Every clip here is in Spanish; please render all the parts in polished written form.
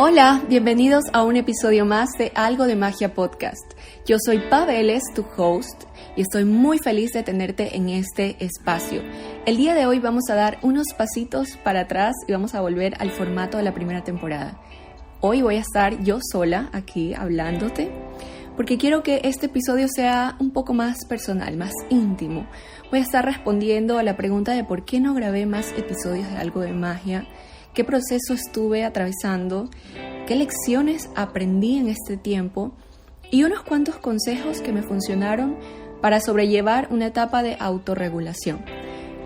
Hola, bienvenidos a un episodio más de Algo de Magia Podcast. Yo soy Pa Vélez, tu host, y estoy muy feliz de tenerte en este espacio. El día de hoy vamos a dar unos pasitos para atrás y vamos a volver al formato de la primera temporada. Hoy voy a estar yo sola aquí hablándote, porque quiero que este episodio sea un poco más personal, más íntimo. Voy a estar respondiendo a la pregunta de por qué no grabé más episodios de Algo de Magia, qué proceso estuve atravesando, qué lecciones aprendí en este tiempo y unos cuantos consejos que me funcionaron para sobrellevar una etapa de autorregulación.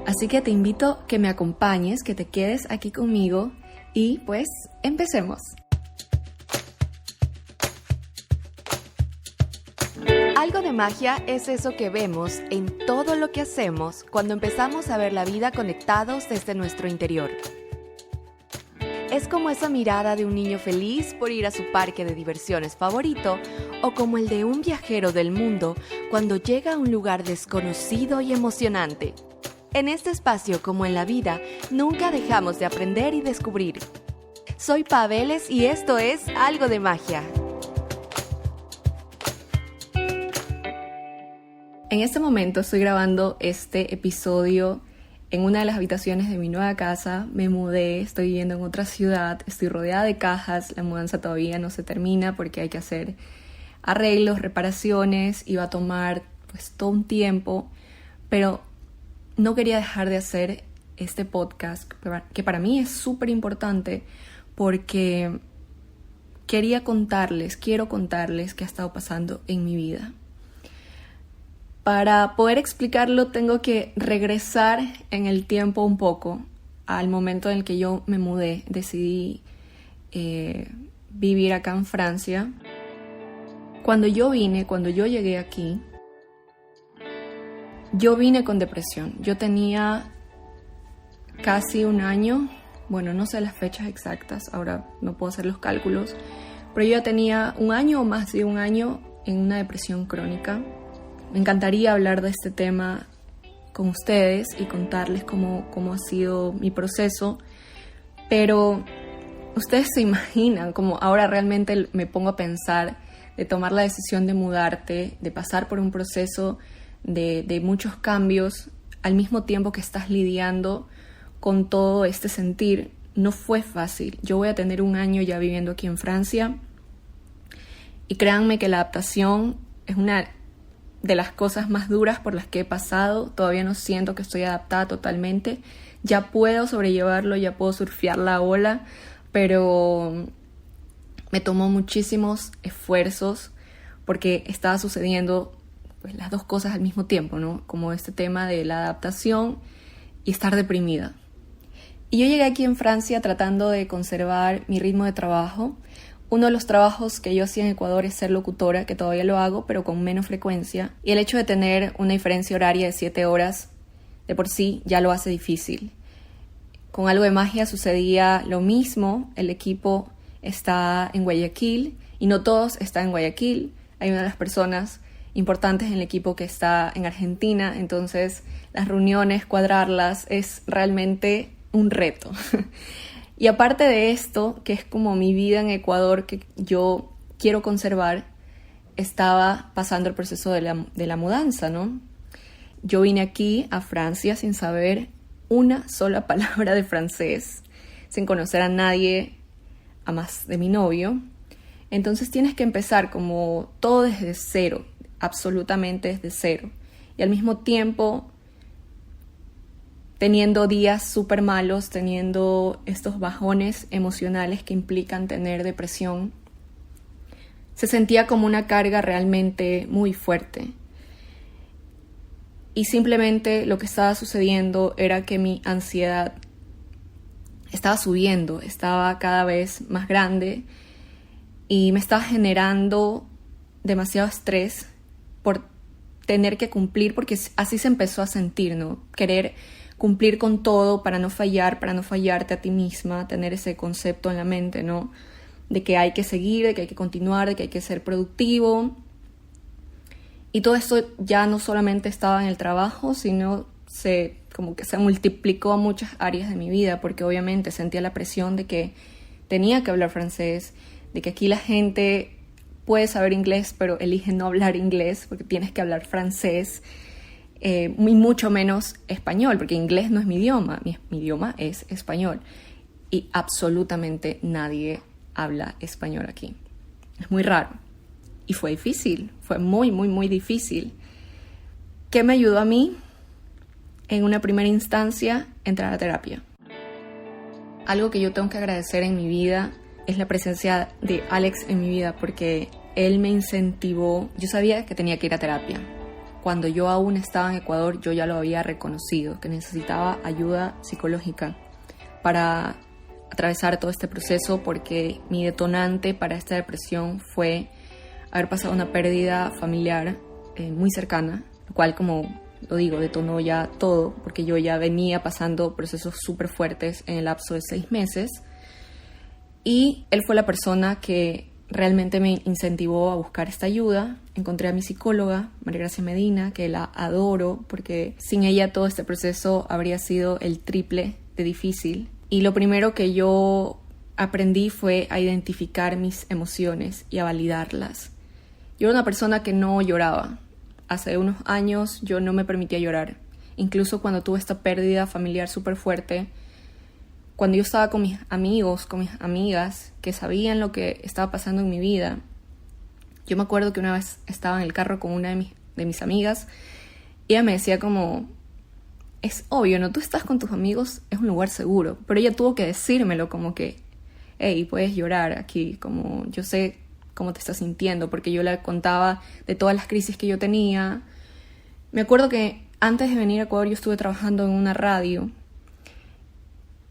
Así que te invito a que me acompañes, que te quedes aquí conmigo y pues empecemos. Algo de magia es eso que vemos en todo lo que hacemos cuando empezamos a ver la vida conectados desde nuestro interior. Es como esa mirada de un niño feliz por ir a su parque de diversiones favorito o como el de un viajero del mundo cuando llega a un lugar desconocido y emocionante. En este espacio, como en la vida, nunca dejamos de aprender y descubrir. Soy Pa Vélez y esto es Algo de Magia. En este momento estoy grabando este episodio en una de las habitaciones de mi nueva casa. Me mudé, estoy viviendo en otra ciudad, estoy rodeada de cajas, la mudanza todavía no se termina porque hay que hacer arreglos, reparaciones y va a tomar pues todo un tiempo, pero no quería dejar de hacer este podcast que para mí es súper importante porque quiero contarles qué ha estado pasando en mi vida. Para poder explicarlo tengo que regresar en el tiempo un poco al momento en el que yo me mudé. Decidí vivir acá en Francia. Cuando yo llegué aquí, yo vine con depresión. Yo tenía casi un año, bueno, no sé las fechas exactas, ahora no puedo hacer los cálculos, pero yo ya tenía un año o más de un año en una depresión crónica. Me encantaría hablar de este tema con ustedes y contarles cómo ha sido mi proceso, pero ustedes se imaginan cómo ahora realmente me pongo a pensar de tomar la decisión de mudarte, de pasar por un proceso de muchos cambios al mismo tiempo que estás lidiando con todo este sentir. No fue fácil. Yo voy a tener un año ya viviendo aquí en Francia y créanme que la adaptación es una de las cosas más duras por las que he pasado. Todavía no siento que estoy adaptada totalmente. Ya puedo sobrellevarlo, ya puedo surfear la ola, pero me tomó muchísimos esfuerzos porque estaba sucediendo pues, las dos cosas al mismo tiempo, ¿no? Como este tema de la adaptación y estar deprimida. Y yo llegué aquí en Francia tratando de conservar mi ritmo de trabajo. Uno de los trabajos que yo hacía en Ecuador es ser locutora, que todavía lo hago, pero con menos frecuencia. Y el hecho de tener una diferencia horaria de 7 horas, de por sí, ya lo hace difícil. Con Algo de Magia sucedía lo mismo. El equipo está en Guayaquil y no todos están en Guayaquil. Hay una de las personas importantes en el equipo que está en Argentina, entonces las reuniones, cuadrarlas, es realmente un reto. Y aparte de esto, que es como mi vida en Ecuador que yo quiero conservar, estaba pasando el proceso de la mudanza, ¿no? Yo vine aquí a Francia sin saber una sola palabra de francés, sin conocer a nadie, a más de mi novio. Entonces tienes que empezar como todo desde cero, absolutamente desde cero. Y al mismo tiempo teniendo días súper malos, teniendo estos bajones emocionales que implican tener depresión. Se sentía como una carga realmente muy fuerte. Y simplemente lo que estaba sucediendo era que mi ansiedad estaba subiendo, estaba cada vez más grande y me estaba generando demasiado estrés por tener que cumplir, porque así se empezó a sentir, ¿no? Querer cumplir con todo para no fallarte a ti misma, tener ese concepto en la mente, ¿no? De que hay que seguir, de que hay que continuar, de que hay que ser productivo. Y todo esto ya no solamente estaba en el trabajo, sino como que se multiplicó a muchas áreas de mi vida, porque obviamente sentía la presión de que tenía que hablar francés, de que aquí la gente puede saber inglés, pero elige no hablar inglés porque tienes que hablar francés, y mucho menos español, porque inglés no es mi idioma, mi idioma es español. Y absolutamente nadie habla español aquí. Es muy raro. Y fue difícil, fue muy, muy, muy difícil. ¿Qué me ayudó a mí? En una primera instancia, entrar a terapia. Algo que yo tengo que agradecer en mi vida es la presencia de Alex en mi vida, porque él me incentivó. Yo sabía que tenía que ir a terapia. Cuando yo aún estaba en Ecuador, yo ya lo había reconocido, que necesitaba ayuda psicológica para atravesar todo este proceso, porque mi detonante para esta depresión fue haber pasado una pérdida familiar muy cercana, lo cual, como lo digo, detonó ya todo, porque yo ya venía pasando procesos súper fuertes en el lapso de 6 meses, y él fue la persona que realmente me incentivó a buscar esta ayuda. Encontré a mi psicóloga, María Gracia Medina, que la adoro, porque sin ella todo este proceso habría sido el triple de difícil. Y lo primero que yo aprendí fue a identificar mis emociones y a validarlas. Yo era una persona que no lloraba. Hace unos años yo no me permitía llorar. Incluso cuando tuve esta pérdida familiar súper fuerte, cuando yo estaba con mis amigos, con mis amigas, que sabían lo que estaba pasando en mi vida, yo me acuerdo que una vez estaba en el carro con una de mis amigas, y ella me decía como, es obvio, ¿no? Tú estás con tus amigos, es un lugar seguro. Pero ella tuvo que decírmelo como que, hey, puedes llorar aquí, como yo sé cómo te estás sintiendo, porque yo le contaba de todas las crisis que yo tenía. Me acuerdo que antes de venir a Ecuador yo estuve trabajando en una radio,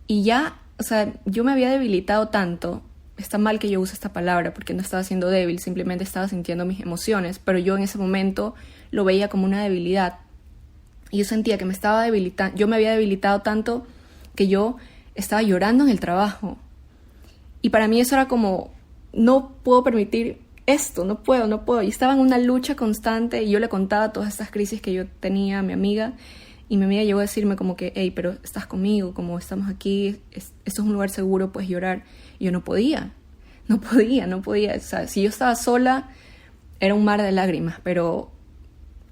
y ya, o sea, yo me había debilitado tanto. Está mal que yo use esta palabra porque no estaba siendo débil, simplemente estaba sintiendo mis emociones, pero yo en ese momento lo veía como una debilidad. Y yo sentía que me estaba debilitando, yo me había debilitado tanto que yo estaba llorando en el trabajo. Y para mí eso era como, no puedo permitir esto, no puedo. Y estaba en una lucha constante, y yo le contaba todas estas crisis que yo tenía a mi amiga, y mi amiga llegó a decirme como que, hey, pero estás conmigo, como estamos aquí, esto es un lugar seguro, puedes llorar. Y yo no podía. O sea, si yo estaba sola, era un mar de lágrimas, pero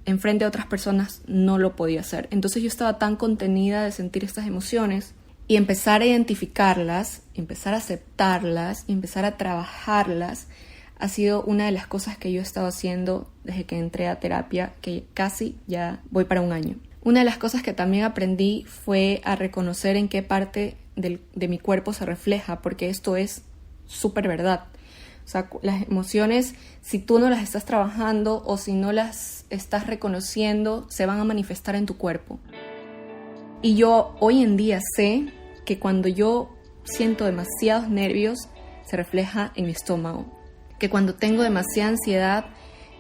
enfrente de otras personas no lo podía hacer. Entonces yo estaba tan contenida de sentir estas emociones, y empezar a identificarlas, empezar a aceptarlas y empezar a trabajarlas ha sido una de las cosas que yo he estado haciendo desde que entré a terapia, que casi ya voy para 1 año. Una de las cosas que también aprendí fue a reconocer en qué parte de mi cuerpo se refleja, porque esto es súper verdad. O sea, las emociones, si tú no las estás trabajando o si no las estás reconociendo, se van a manifestar en tu cuerpo. Y yo hoy en día sé que cuando yo siento demasiados nervios, se refleja en mi estómago. Que cuando tengo demasiada ansiedad,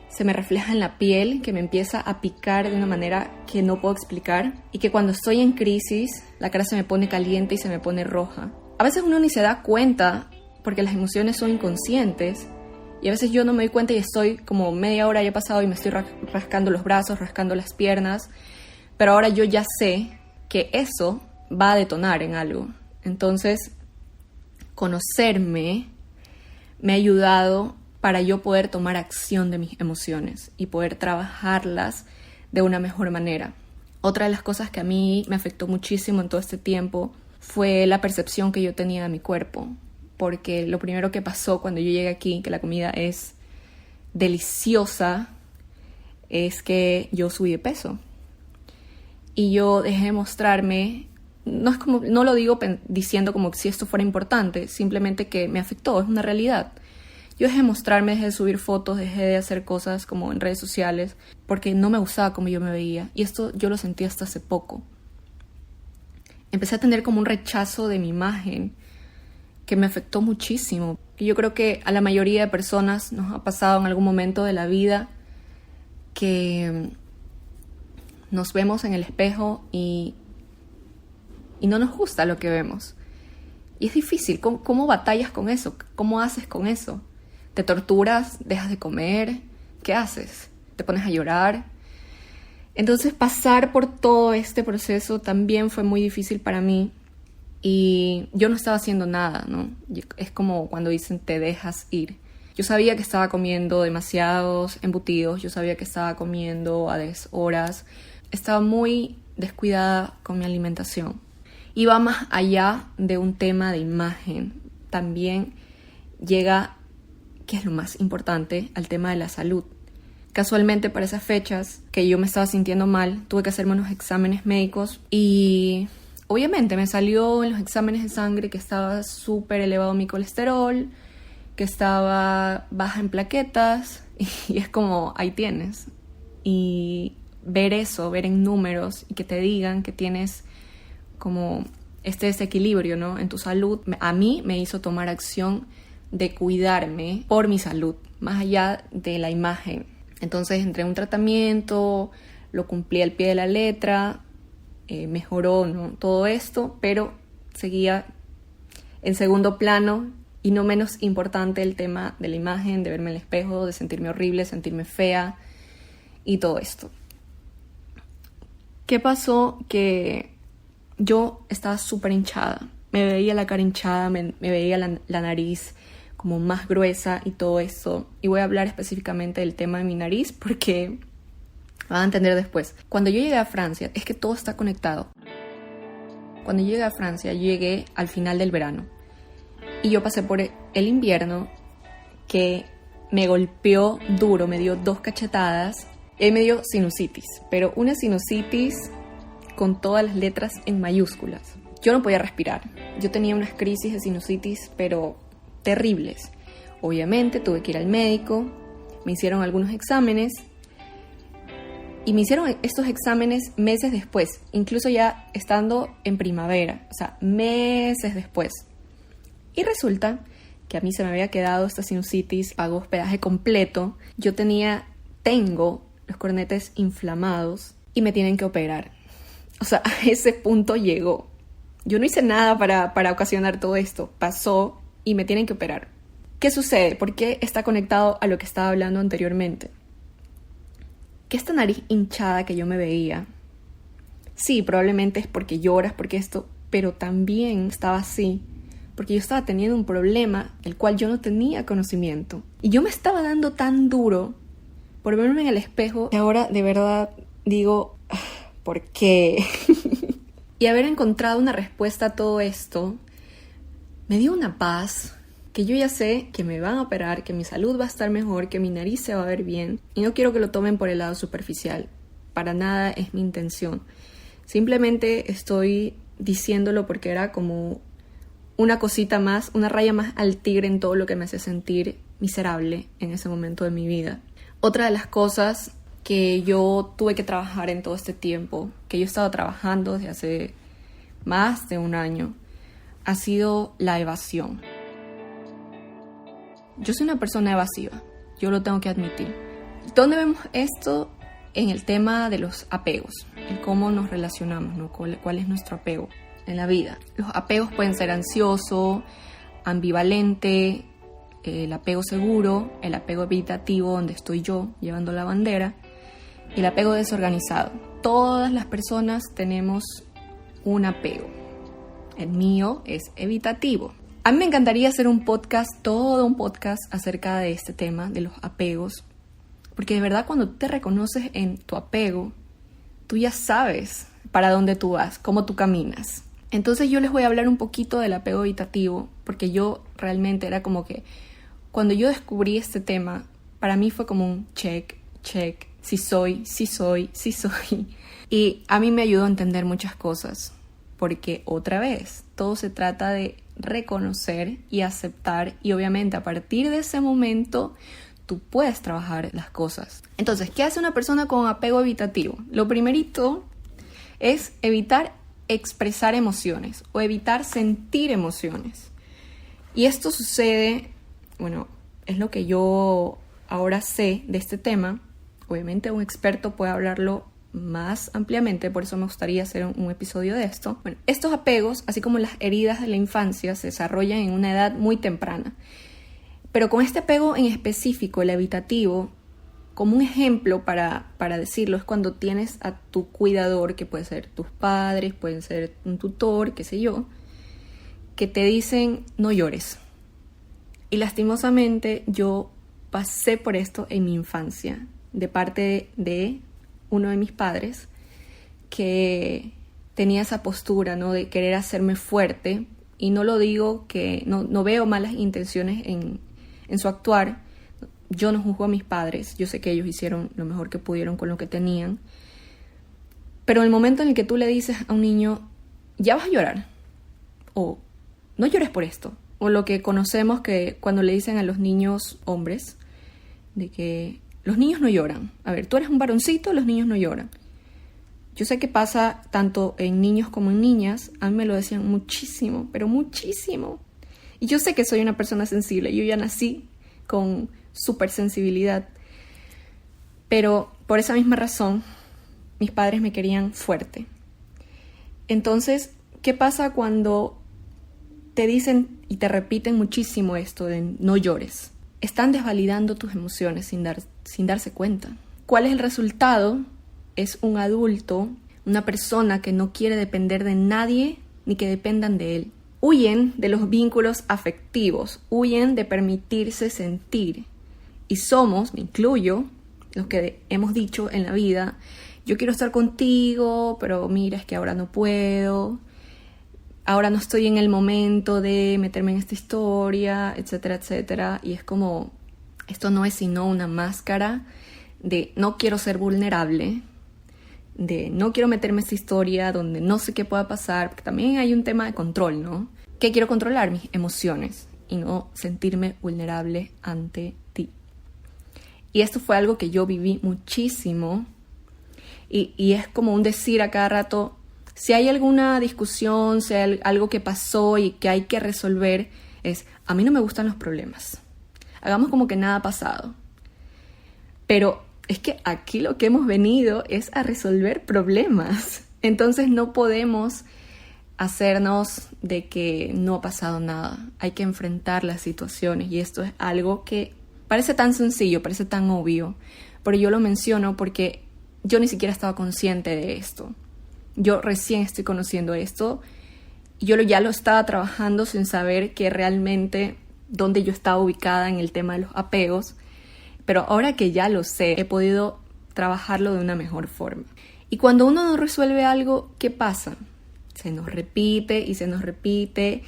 se me refleja en la piel, que me empieza a picar de una manera que no puedo explicar. Y que cuando estoy en crisis, la cara se me pone caliente y se me pone roja. A veces uno ni se da cuenta, porque las emociones son inconscientes, y a veces yo no me doy cuenta y estoy como media hora ya pasado y me estoy rascando los brazos, rascando las piernas, pero ahora yo ya sé que eso va a detonar en algo. Entonces, conocerme me ha ayudado para yo poder tomar acción de mis emociones y poder trabajarlas de una mejor manera. Otra de las cosas que a mí me afectó muchísimo en todo este tiempo fue la percepción que yo tenía de mi cuerpo. Porque lo primero que pasó cuando yo llegué aquí, que la comida es deliciosa, es que yo subí de peso. Y yo dejé de mostrarme, no lo digo diciendo como si esto fuera importante, simplemente que me afectó, es una realidad. Yo dejé de mostrarme, dejé de subir fotos, dejé de hacer cosas como en redes sociales, porque no me gustaba como yo me veía. Y esto yo lo sentí hasta hace poco. Empecé a tener como un rechazo de mi imagen, que me afectó muchísimo. Y yo creo que a la mayoría de personas nos ha pasado en algún momento de la vida que nos vemos en el espejo y no nos gusta lo que vemos. Y es difícil. ¿Cómo batallas con eso? ¿Cómo haces con eso? ¿Te torturas? ¿Dejas de comer? ¿Qué haces? ¿Te pones a llorar? Entonces pasar por todo este proceso también fue muy difícil para mí. y yo no estaba haciendo nada, ¿no? Es como cuando dicen te dejas ir. Yo sabía que estaba comiendo demasiados embutidos, yo sabía que estaba comiendo a deshoras, estaba muy descuidada con mi alimentación. Iba más allá de un tema de imagen, también llega, que es lo más importante, al tema de la salud. Casualmente para esas fechas que yo me estaba sintiendo mal, tuve que hacerme unos exámenes médicos y obviamente me salió en los exámenes de sangre que estaba súper elevado mi colesterol, que estaba baja en plaquetas y es como, ahí tienes. Y ver eso, ver en números y que te digan que tienes como este desequilibrio, ¿no?, en tu salud, a mí me hizo tomar acción de cuidarme por mi salud, más allá de la imagen. Entonces entré en un tratamiento, lo cumplí al pie de la letra, mejoró, ¿no?, todo esto, pero seguía en segundo plano y no menos importante el tema de la imagen, de verme en el espejo, de sentirme horrible, sentirme fea y todo esto. ¿Qué pasó? Que yo estaba súper hinchada, me veía la cara hinchada, me veía la nariz como más gruesa y todo eso. Y voy a hablar específicamente del tema de mi nariz porque van a entender después. Cuando yo llegué a Francia, es que todo está conectado. Cuando yo llegué a Francia, yo llegué al final del verano. Y yo pasé por el invierno que me golpeó duro, me dio 2 cachetadas. Y ahí me dio sinusitis, pero una sinusitis con todas las letras en mayúsculas. Yo no podía respirar. Yo tenía unas crisis de sinusitis, pero terribles. Obviamente tuve que ir al médico, me hicieron algunos exámenes y me hicieron estos exámenes meses después, incluso ya estando en primavera, o sea, meses después. Y resulta que a mí se me había quedado esta sinusitis, pagó hospedaje completo, tengo los cornetes inflamados y me tienen que operar. O sea, a ese punto llegó. Yo no hice nada para ocasionar todo esto, pasó y me tienen que operar. ¿Qué sucede? ¿Por qué está conectado a lo que estaba hablando anteriormente? Que esta nariz hinchada que yo me veía, sí, probablemente es porque lloras, porque esto, pero también estaba así porque yo estaba teniendo un problema del cual yo no tenía conocimiento. Y yo me estaba dando tan duro por verme en el espejo que ahora de verdad digo, ¿por qué? Y haber encontrado una respuesta a todo esto me dio una paz, que yo ya sé que me van a operar, que mi salud va a estar mejor, que mi nariz se va a ver bien. Y no quiero que lo tomen por el lado superficial. Para nada es mi intención. Simplemente estoy diciéndolo porque era como una cosita más, una raya más al tigre en todo lo que me hace sentir miserable en ese momento de mi vida. Otra de las cosas que yo tuve que trabajar en todo este tiempo, que yo he estado trabajando desde hace más de un año, ha sido la evasión. Yo soy una persona evasiva, yo lo tengo que admitir. ¿Dónde vemos esto? En el tema de los apegos, en cómo nos relacionamos, ¿no? ¿Cuál es nuestro apego en la vida? Los apegos pueden ser ansioso, ambivalente, el apego seguro, el apego evitativo, donde estoy yo llevando la bandera, y el apego desorganizado. Todas las personas tenemos un apego. El mío es evitativo. A mí me encantaría hacer un podcast, todo un podcast acerca de este tema, de los apegos, porque de verdad cuando te reconoces en tu apego, tú ya sabes para dónde tú vas, cómo tú caminas. Entonces yo les voy a hablar un poquito del apego evitativo, porque yo realmente era como que, cuando yo descubrí este tema, para mí fue como un check, sí soy. Y a mí me ayudó a entender muchas cosas, porque otra vez, todo se trata de reconocer y aceptar, y obviamente a partir de ese momento tú puedes trabajar las cosas. Entonces, ¿qué hace una persona con apego evitativo? Lo primerito es evitar expresar emociones o evitar sentir emociones. Y esto sucede, bueno, es lo que yo ahora sé de este tema. Obviamente un experto puede hablarlo más ampliamente, por eso me gustaría hacer un episodio de esto. Bueno, estos apegos, así como las heridas de la infancia, se desarrollan en una edad muy temprana. Pero con este apego en específico, el evitativo, como un ejemplo para decirlo, es cuando tienes a tu cuidador, que puede ser tus padres, pueden ser un tutor, qué sé yo, que te dicen no llores. Y lastimosamente yo pasé por esto en mi infancia, de parte de uno de mis padres, que tenía esa postura, ¿no?, de querer hacerme fuerte. Y no lo digo que no veo malas intenciones en su actuar. Yo no juzgo a mis padres, yo sé que ellos hicieron lo mejor que pudieron con lo que tenían. Pero en el momento en el que tú le dices a un niño, ya vas a llorar, o no llores por esto, o lo que conocemos que cuando le dicen a los niños hombres, de que los niños no lloran. A ver, tú eres un varoncito, los niños no lloran. Yo sé que pasa tanto en niños como en niñas. A mí me lo decían muchísimo, pero muchísimo. Y yo sé que soy una persona sensible. Yo ya nací con súper sensibilidad. Pero por esa misma razón, mis padres me querían fuerte. Entonces, ¿qué pasa cuando te dicen y te repiten muchísimo esto de no llores? Están desvalidando tus emociones sin darse cuenta. ¿Cuál es el resultado? Es un adulto, una persona que no quiere depender de nadie ni que dependan de él. Huyen de los vínculos afectivos, huyen de permitirse sentir. Y somos, me incluyo, los que hemos dicho en la vida, yo quiero estar contigo, pero mira, es que ahora no puedo, ahora no estoy en el momento de meterme en esta historia, etcétera, etcétera. Y es como, esto no es sino una máscara de no quiero ser vulnerable, de no quiero meterme en esta historia donde no sé qué pueda pasar, porque también hay un tema de control, ¿no? Que quiero controlar mis emociones y no sentirme vulnerable ante ti. Y esto fue algo que yo viví muchísimo y es como un decir a cada rato, si hay alguna discusión, si hay algo que pasó y que hay que resolver, es, a mí no me gustan los problemas. Hagamos como que nada ha pasado. Pero es que aquí lo que hemos venido es a resolver problemas. Entonces no podemos hacernos de que no ha pasado nada. Hay que enfrentar las situaciones y esto es algo que parece tan sencillo, parece tan obvio, pero yo lo menciono porque yo ni siquiera estaba consciente de esto. Yo recién estoy conociendo esto y yo ya lo estaba trabajando sin saber que realmente dónde yo estaba ubicada en el tema de los apegos. Pero ahora que ya lo sé, he podido trabajarlo de una mejor forma. Y cuando uno no resuelve algo, ¿qué pasa? Se nos repite y se nos repite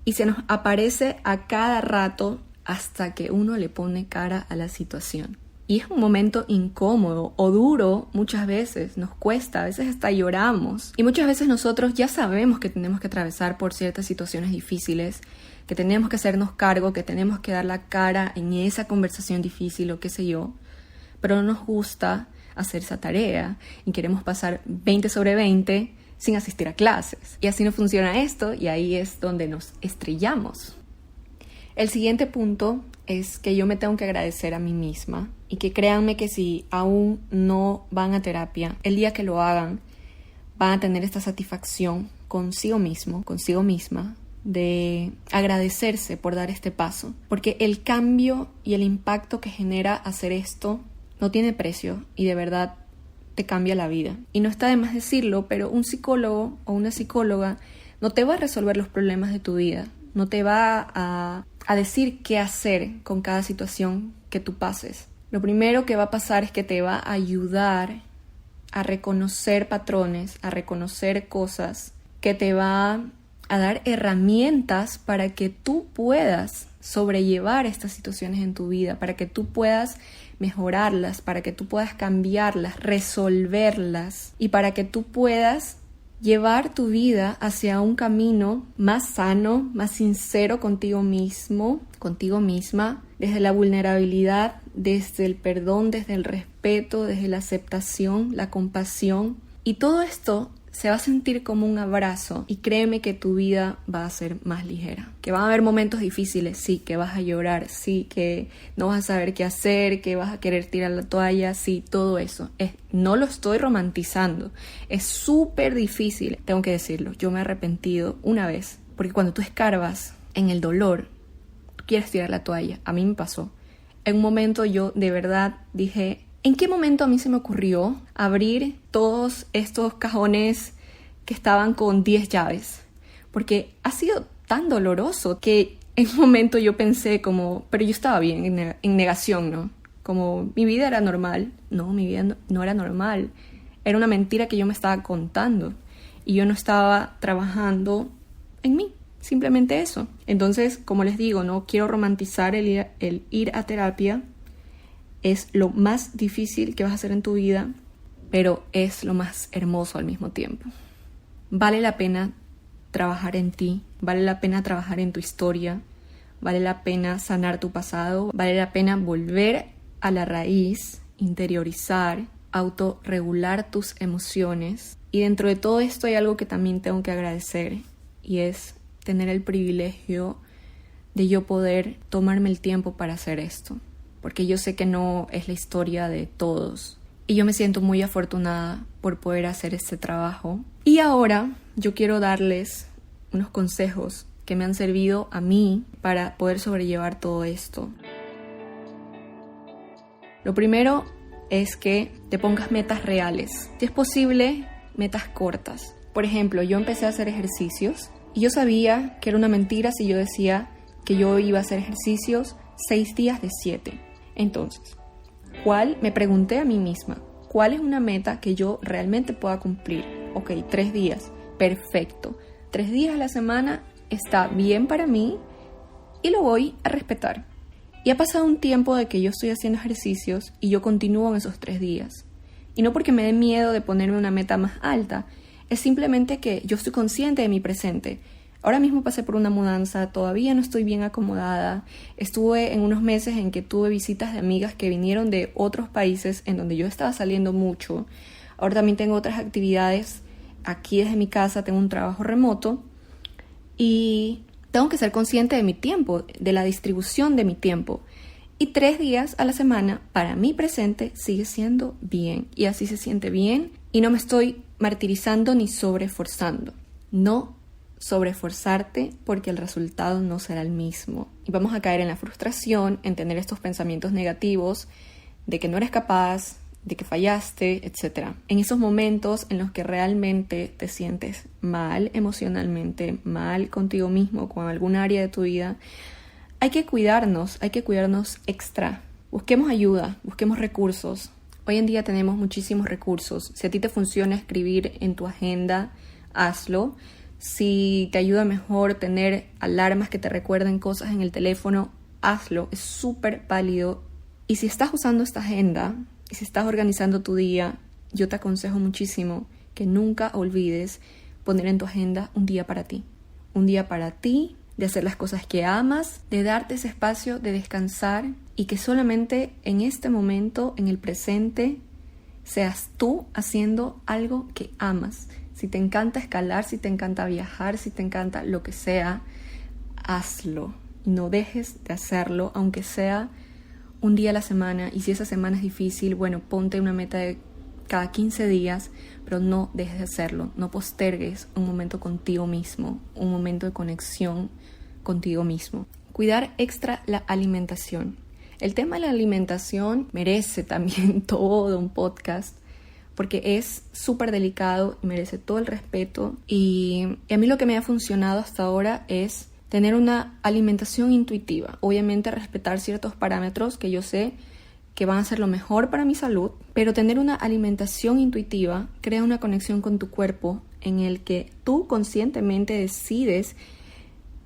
y se nos aparece a cada rato hasta que uno le pone cara a la situación. Y es un momento incómodo o duro muchas veces, nos cuesta, a veces hasta lloramos. Y muchas veces nosotros ya sabemos que tenemos que atravesar por ciertas situaciones difíciles, que tenemos que hacernos cargo, que tenemos que dar la cara en esa conversación difícil o qué sé yo, pero no nos gusta hacer esa tarea y queremos pasar 20 sobre 20 sin asistir a clases. Y así no funciona esto y ahí es donde nos estrellamos. El siguiente punto es que yo me tengo que agradecer a mí misma y que créanme que si aún no van a terapia, el día que lo hagan van a tener esta satisfacción consigo mismo, consigo misma, de agradecerse por dar este paso, porque el cambio y el impacto que genera hacer esto no tiene precio y de verdad te cambia la vida. Y no está de más decirlo, pero un psicólogo o una psicóloga no te va a resolver los problemas de tu vida, no te va a decir qué hacer con cada situación que tú pases. Lo primero que va a pasar es que te va a ayudar a reconocer patrones, a reconocer cosas, que te va a dar herramientas para que tú puedas sobrellevar estas situaciones en tu vida, para que tú puedas mejorarlas, para que tú puedas cambiarlas, resolverlas y para que tú puedas llevar tu vida hacia un camino más sano, más sincero contigo mismo, contigo misma, desde la vulnerabilidad, desde el perdón, desde el respeto, desde la aceptación, la compasión. Y todo esto se va a sentir como un abrazo y créeme que tu vida va a ser más ligera. Que van a haber momentos difíciles, sí, que vas a llorar, sí, que no vas a saber qué hacer, que vas a querer tirar la toalla, sí, todo eso. No lo estoy romantizando, es súper difícil, tengo que decirlo. Yo me he arrepentido una vez, porque cuando tú escarbas en el dolor, tú quieres tirar la toalla. A mí me pasó. En un momento yo de verdad dije, ¿en qué momento a mí se me ocurrió abrir todos estos cajones que estaban con 10 llaves? Porque ha sido tan doloroso que en un momento yo pensé como, pero yo estaba bien, en negación, ¿no? Como mi vida era normal. No, mi vida no era normal. Era una mentira que yo me estaba contando y yo no estaba trabajando en mí. Simplemente eso. Entonces, como les digo, no quiero romantizar el ir a terapia. Es lo más difícil que vas a hacer en tu vida, pero es lo más hermoso al mismo tiempo. Vale la pena trabajar en ti, vale la pena trabajar en tu historia, vale la pena sanar tu pasado, vale la pena volver a la raíz, interiorizar, autorregular tus emociones. Y dentro de todo esto hay algo que también tengo que agradecer, y es tener el privilegio de yo poder tomarme el tiempo para hacer esto, porque yo sé que no es la historia de todos y yo me siento muy afortunada por poder hacer este trabajo. Y ahora yo quiero darles unos consejos que me han servido a mí para poder sobrellevar todo esto. Lo primero es que te pongas metas reales, si es posible, metas cortas. Por ejemplo, yo empecé a hacer ejercicios y yo sabía que era una mentira si yo decía que yo iba a hacer ejercicios 6 días de 7. Entonces, me pregunté a mí misma, ¿cuál es una meta que yo realmente pueda cumplir? Ok, 3 días, perfecto. 3 días a la semana está bien para mí y lo voy a respetar. Y ha pasado un tiempo de que yo estoy haciendo ejercicios y yo continúo en esos 3 días. Y no porque me dé miedo de ponerme una meta más alta, es simplemente que yo estoy consciente de mi presente. Ahora mismo pasé por una mudanza, todavía no estoy bien acomodada. Estuve en unos meses en que tuve visitas de amigas que vinieron de otros países en donde yo estaba saliendo mucho. Ahora también tengo otras actividades aquí desde mi casa, tengo un trabajo remoto y tengo que ser consciente de mi tiempo, de la distribución de mi tiempo. Y 3 días a la semana para mi presente sigue siendo bien y así se siente bien y no me estoy martirizando ni sobreforzando. No sobreforzarte porque el resultado no será el mismo. Y vamos a caer en la frustración, en tener estos pensamientos negativos de que no eres capaz, de que fallaste, etc. En esos momentos en los que realmente te sientes mal emocionalmente, mal contigo mismo, con algún área de tu vida, hay que cuidarnos extra. Busquemos ayuda, busquemos recursos. Hoy en día tenemos muchísimos recursos. Si a ti te funciona escribir en tu agenda, hazlo. Si te ayuda mejor tener alarmas que te recuerden cosas en el teléfono, hazlo. Es súper válido. Y si estás usando esta agenda y si estás organizando tu día, yo te aconsejo muchísimo que nunca olvides poner en tu agenda un día para ti. Un día para ti, de hacer las cosas que amas, de darte ese espacio de descansar y que solamente en este momento, en el presente, seas tú haciendo algo que amas. Si te encanta escalar, si te encanta viajar, si te encanta lo que sea, hazlo. Y no dejes de hacerlo, aunque sea un día a la semana. Y si esa semana es difícil, bueno, ponte una meta de cada 15 días, pero no dejes de hacerlo. No postergues un momento contigo mismo, un momento de conexión contigo mismo. Cuidar extra la alimentación. El tema de la alimentación merece también todo un podcast porque es súper delicado y merece todo el respeto. Y a mí lo que me ha funcionado hasta ahora es tener una alimentación intuitiva. Obviamente respetar ciertos parámetros que yo sé que van a ser lo mejor para mi salud, pero tener una alimentación intuitiva crea una conexión con tu cuerpo en el que tú conscientemente decides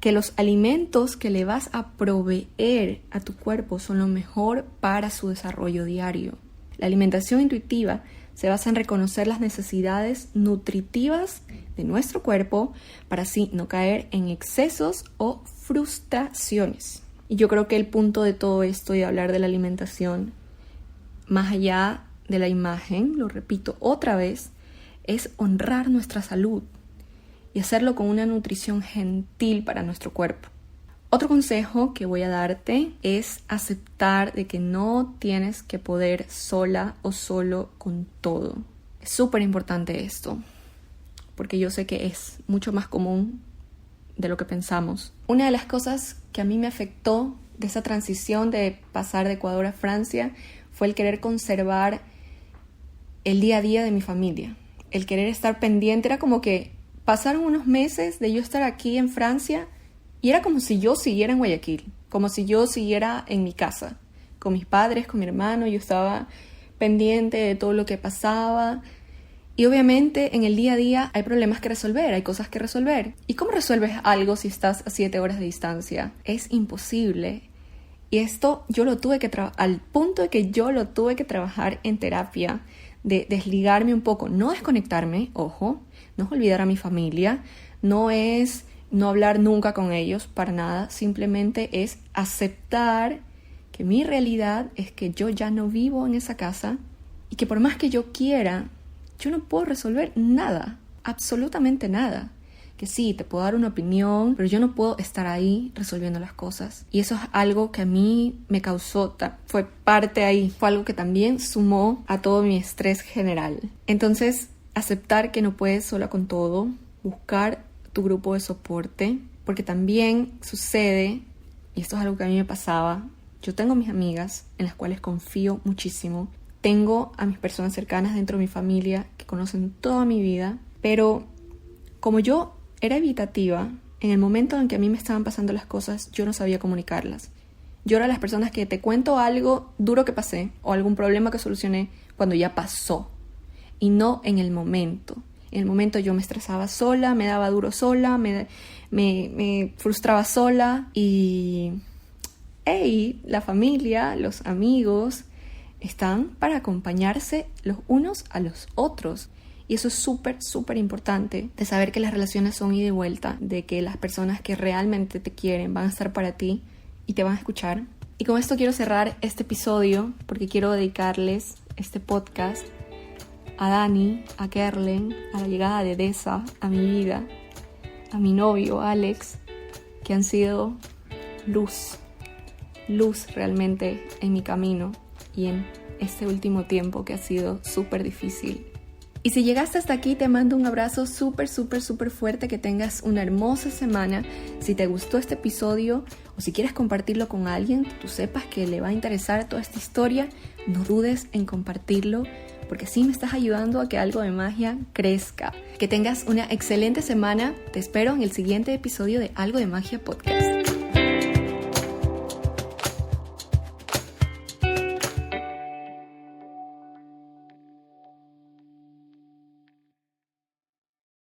que los alimentos que le vas a proveer a tu cuerpo son lo mejor para su desarrollo diario. La alimentación intuitiva se basa en reconocer las necesidades nutritivas de nuestro cuerpo para así no caer en excesos o frustraciones. Y yo creo que el punto de todo esto y hablar de la alimentación, más allá de la imagen, lo repito otra vez, es honrar nuestra salud y hacerlo con una nutrición gentil para nuestro cuerpo. Otro consejo que voy a darte es aceptar de que no tienes que poder sola o solo con todo. Es súper importante esto, porque yo sé que es mucho más común de lo que pensamos. Una de las cosas que a mí me afectó de esa transición de pasar de Ecuador a Francia fue el querer conservar el día a día de mi familia. El querer estar pendiente, era como que pasaron unos meses de yo estar aquí en Francia Y era como si yo siguiera en Guayaquil, como si yo siguiera en mi casa, con mis padres, con mi hermano. Yo estaba pendiente de todo lo que pasaba. Y obviamente en el día a día hay problemas que resolver, hay cosas que resolver. ¿Y cómo resuelves algo si estás a 7 horas de distancia? Es imposible. Y esto yo lo tuve que al punto de que yo lo tuve que trabajar en terapia, de desligarme un poco, no desconectarme, ojo, no es olvidar a mi familia, no es no hablar nunca con ellos para nada, simplemente es aceptar que mi realidad es que yo ya no vivo en esa casa y que por más que yo quiera, yo no puedo resolver nada, absolutamente nada. Que sí, te puedo dar una opinión, pero yo no puedo estar ahí resolviendo las cosas. Y eso es algo que a mí me causó, fue parte ahí, fue algo que también sumó a todo mi estrés general. Entonces, aceptar que no puedes sola con todo, buscar tu grupo de soporte, porque también sucede, y esto es algo que a mí me pasaba, yo tengo mis amigas en las cuales confío muchísimo, tengo a mis personas cercanas dentro de mi familia que conocen toda mi vida, pero como yo era evitativa, en el momento en que a mí me estaban pasando las cosas, yo no sabía comunicarlas. Yo era las personas que te cuento algo duro que pasé o algún problema que solucioné cuando ya pasó y no en el momento. En el momento yo me estresaba sola, me daba duro sola, me frustraba sola y la familia, los amigos están para acompañarse los unos a los otros. Y eso es súper, súper importante, de saber que las relaciones son ida y vuelta, de que las personas que realmente te quieren van a estar para ti y te van a escuchar. Y con esto quiero cerrar este episodio porque quiero dedicarles este podcast a Dani, a Kerlen, a la llegada de Deza a mi vida, a mi novio Alex, que han sido luz realmente en mi camino y en este último tiempo que ha sido súper difícil. Y si llegaste hasta aquí, te mando un abrazo súper, súper, súper fuerte, que tengas una hermosa semana. Si te gustó este episodio o si quieres compartirlo con alguien, tú sepas que le va a interesar toda esta historia, no dudes en compartirlo, porque así me estás ayudando a que Algo de Magia crezca. Que tengas una excelente semana. Te espero en el siguiente episodio de Algo de Magia Podcast.